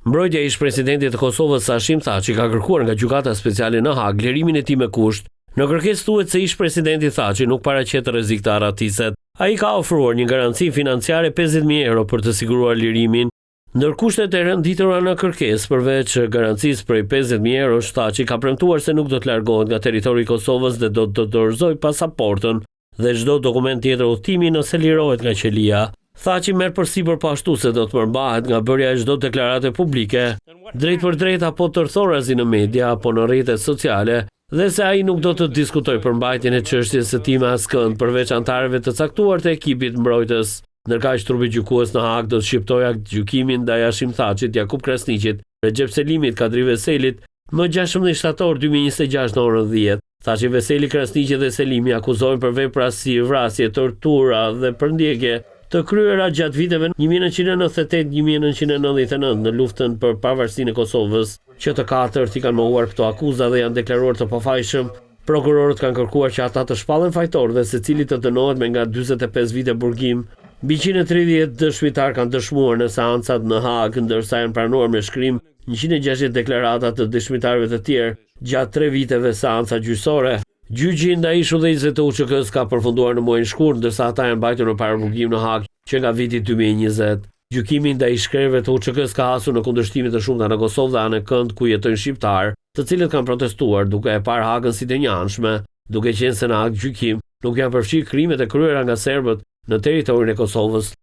Mbrojtja e ish-presidentit të Kosovës Hashim Thaçi ka kërkuar nga gjykata speciale në Hag lirimin e tij me kusht. Në kërkesë thuhet se ish-presidenti Thaçi nuk paraqet rrezik të arratiset. Ai ka ofruar një garanci financiare 50.000 euro për të siguruar lirimin. Ndër kushtet e renditura në kërkesë, përveç garancisë prej 50.000 euro, Thaçi ka premtuar se nuk do të largohet nga territori i Kosovës dhe do të dorëzojë pasaportën dhe çdo dokument tjetër udhtimi nëse lirohet nga qelia. Thaçi merr përsipër po ashtu se do të përmbahet nga bërja e çdo deklarate publike, drejt për drejt apo tërthorazi në media apo në rrjetet sociale, dhe se ai nuk do të diskutojë përmbajtjen e çështjes së tij me askënd përveç antarëve të caktuar të ekipit mbrojtës. Ndërkaq trupi gjykues në Hag do të shqiptojë gjykimin ndaj Hashim Thaçit, Jakub Krasniqit, Recep Selimit, Kadri Veselit më 16 shtator 2026 në orën 10. Thaçi, Veseli, Krasniqi dhe Selimi akuzohen për vepra si vrasje, tortura dhe përndjekje të kryera gjatë viteve 1998-1999 në luftën për pavarësinë e Kosovës, që të katërt i kanë mohuar këto akuza dhe janë deklaruar të pafajshëm. Prokurorët kanë kërkuar që ata të shpallen fajtor dhe secili të dënohet me nga 45 vite burgim. Mbi 130 dëshmitar kanë dëshmuar në seancat në Hag, ndërsa janë pranuar me shkrim 160 deklarata të dëshmitarëve të tjerë gjatë 3 viteve seanca gjyqësore. Gjyqi ndaj udhëheqësve të UÇK-s ka përfunduar në muajin shkurt, ndërsa ata janë mbajtur në paraburgim në Hag që nga viti 2020. Gjykimi ndaj shkrevëve të UÇK-s ka hasur në kundërshtime të shumta në Kosovë dhe anë kënd ku jetojnë shqiptar, të cilët kanë protestuar duke e parë Hagën si të njanshme, duke qenë se në atë gjykim nuk janë përfshirë krimet e kryera nga serbët në territorin e Kosovës.